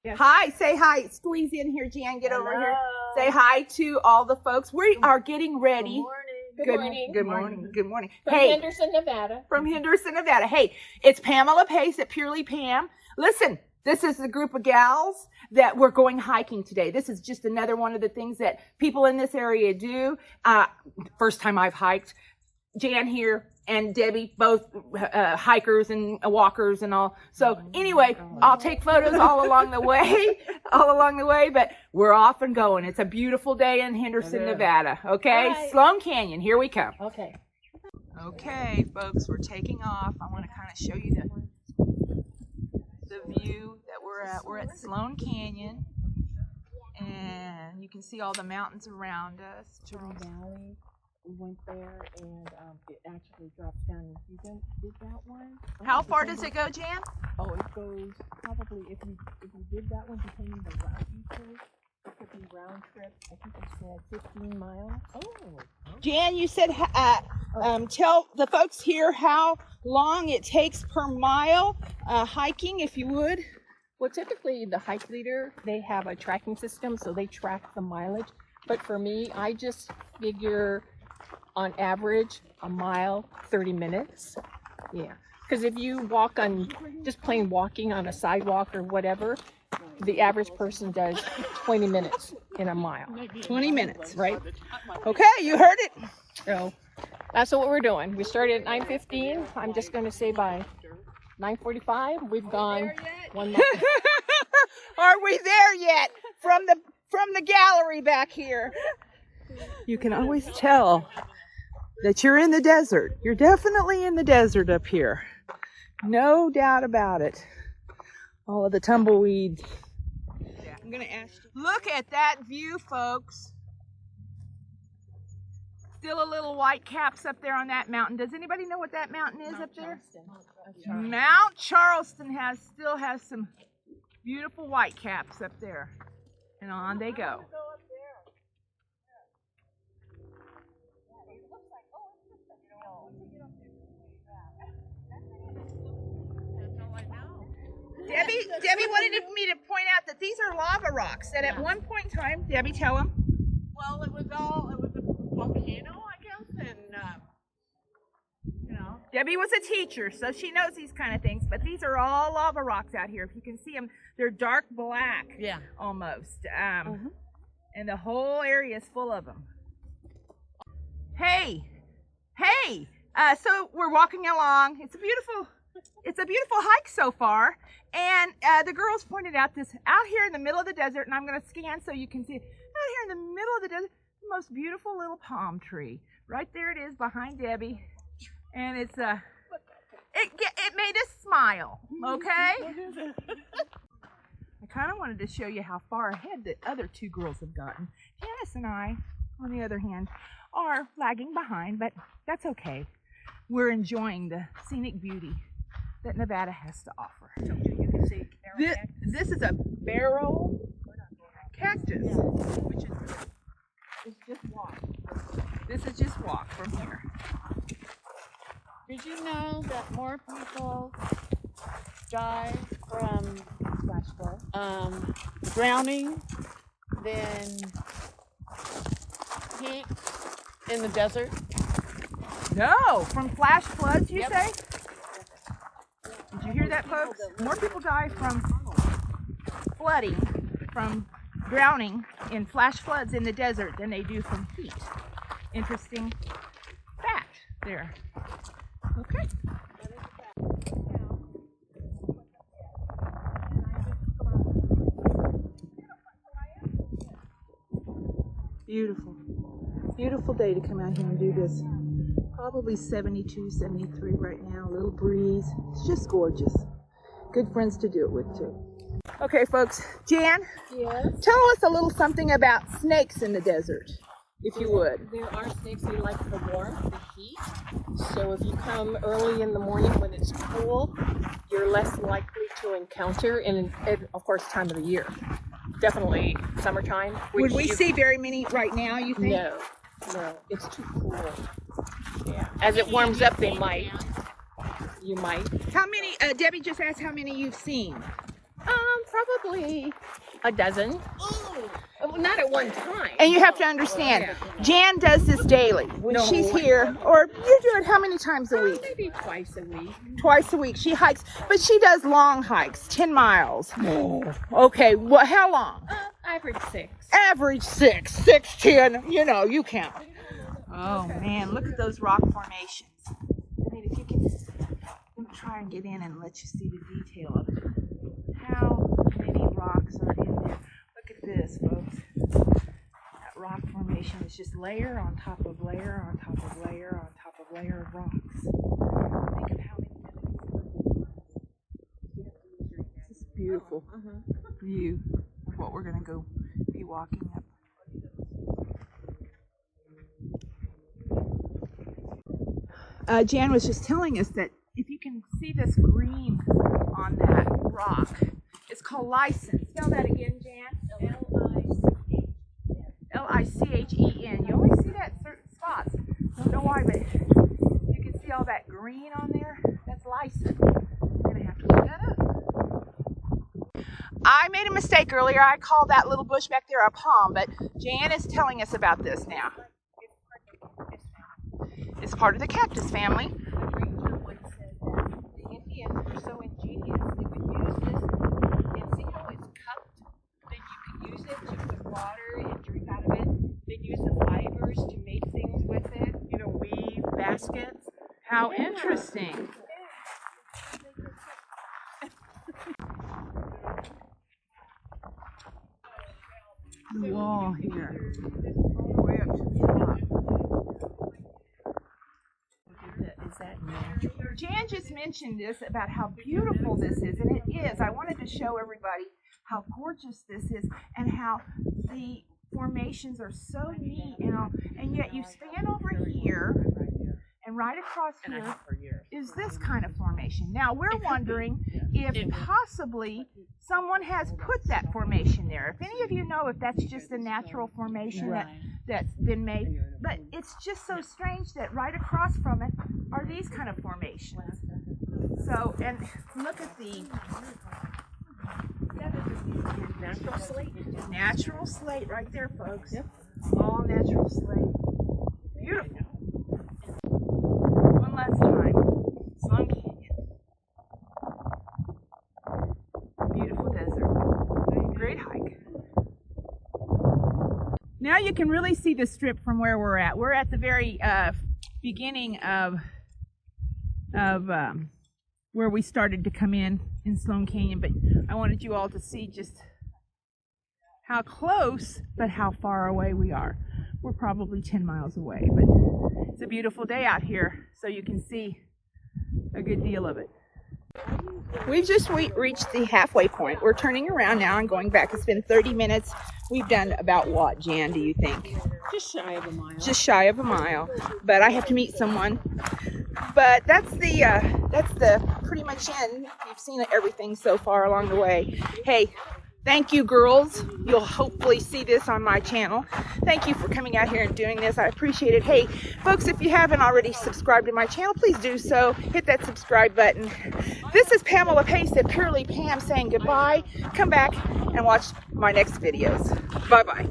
Yes. Hi, say hi. Squeeze in here, Jan. Get over here. Hello. Say hi to all the folks. We are getting ready. Good morning. Good morning. Good morning. From Henderson, Nevada. From Henderson, Nevada. Hey, it's Pamela Pace at Purely Pam. Listen, this is the group of gals that we're going hiking today. This is just another one of the things that people in this area do. First time I've hiked. Jan here and Debbie, both hikers and walkers and all. So anyway, I'll take photos all along the way, but we're off and going. It's a beautiful day in Henderson, Nevada. Okay, Right. Sloan Canyon, here we come. Okay. Okay, folks, we're taking off. I want to kind of show you the view that we're at. We're at Sloan Canyon, and you can see all the mountains around us. Valley. We went there and it actually drops down. If you did that one. How far does it go, Jan? Oh, it goes probably if you did that one, depending on the route you chose, it could be round trip. I think it said 15 miles. Oh. Jan, you said tell the folks here how long it takes per mile hiking, if you would. Well, typically the hike leader, they have a tracking system, so they track the mileage. But for me, I just figure on average a mile, 30 minutes. Yeah. Because if you walk on, just plain walking on a sidewalk or whatever, the average person does 20 minutes in a mile. 20 minutes. Right? Okay, you heard it. So that's what we're doing. We started at 9:15. I'm just going to say by 9:45, we've gone 1 mile. Are we there yet? From the gallery back here. You can always tell that you're in the desert. You're definitely in the desert up here. No doubt about it. All of the tumbleweed. I'm gonna ask you. Look at that view, folks. Still a little white caps up there on that mountain. Does anybody know what that mountain is up there? Mount Charleston still has some beautiful white caps up there. And on they go. Debbie wanted me to point out that these are lava rocks. That at one point in time, Debbie, tell them. Well, it was a volcano, I guess, and Debbie was a teacher, so she knows these kind of things. But these are all lava rocks out here. If you can see them, they're dark black, almost. And the whole area is full of them. Hey, so we're walking along. It's a beautiful hike so far. And the girls pointed out this out here in the middle of the desert, and I'm going to scan so you can see it. Out here in the middle of the desert, the most beautiful little palm tree. Right there it is behind Debbie. And it's it made us smile, okay? I kind of wanted to show you how far ahead the other two girls have gotten. Janice and I, on the other hand, are lagging behind, but that's okay. We're enjoying the scenic beauty that Nevada has to offer. you can see This is a barrel cactus, which is just walk. This is just walk from here. Did you know that more people die from drowning than heat in the desert? No, from flash floods, you Yep. say? Did you hear that, folks? More people die from flooding, from drowning in flash floods in the desert than they do from heat. Interesting fact there. Okay. Beautiful. Beautiful day to come out here and do this. Probably 72, 73 right now. A little breeze. It's just gorgeous. Good friends to do it with, too. Okay, folks. Jan, Yes. tell us a little something about snakes in the desert, if you would. There are snakes that like the warmth, the heat. So if you come early in the morning when it's cool, you're less likely to encounter, and of course, time of the year. Definitely summertime. Would we see very many right now, you think? No, it's too cool. Yeah. As it warms up, they might. You might. How many, Debbie just asked how many you've seen. Probably a dozen. Well, not at one time. And you have to understand, Jan does this daily. When No. she's here, or you do it how many times a week? Maybe twice a week. Twice a week. She hikes, but she does long hikes, 10 miles. Okay, well, how long? Average 6. Average 6, 6, 10, you know, you count. Oh man, look at those rock formations. I mean, if you can, I'm gonna try and get in and let you see the detail of it. How many rocks are in there? Look at this, folks. That rock formation is just layer on top of layer on top of layer on top of layer of rocks. Think of how many. This is a beautiful view of what we're gonna go be walking up. Jan was just telling us that if you can see this green on that rock, it's called lichen. Spell that again, Jan. L-I-C-H-E-N. You always see that in certain spots. Don't know why, but you can see all that green on there. That's lichen. I'm gonna have to look that up. I made a mistake earlier. I called that little bush back there a palm, but Jan is telling us about this now. It's part of the cactus family. The ranger once said that the Indians were so ingenious, they would use this and see how it's cupped? Then you could use it to put water and drink out of it. Then use the fibers to make things with it, you know, weave baskets. How interesting. The wall here. Way up to the top. Is that natural? Jan just mentioned this about how beautiful this is, and it is. I wanted to show everybody how gorgeous this is and how the formations are so neat, you know, and yet you stand over here and right across here is this kind of formation. Now we're wondering if possibly someone has put that formation there. If any of you know if that's just a natural formation that's been made, but it's just so strange that right across from it are these kind of formations. So, and look at the Natural slate. natural slate right there, folks. Yep. All natural slate. Beautiful. One last time. Sloan Canyon. Beautiful desert. Great hike. Now you can really see the strip from where we're at. We're at the very beginning of where we started to come in Sloan Canyon, but I wanted you all to see just how close, but how far away we are. We're probably 10 miles away, but it's a beautiful day out here, so you can see a good deal of it. We've just reached the halfway point. We're turning around now and going back. It's been 30 minutes. We've done about what, Jan, do you think? Just shy of a mile. Just shy of a mile, but I have to meet someone. But that's the pretty much end. You've seen everything so far along the way. Hey, thank you, girls. You'll hopefully see this on my channel. Thank you for coming out here and doing this. I appreciate it. Hey, folks, if you haven't already subscribed to my channel, please do so. Hit that subscribe button. This is Pamela Pace at Purely Pam saying goodbye. Come back and watch my next videos. Bye-bye.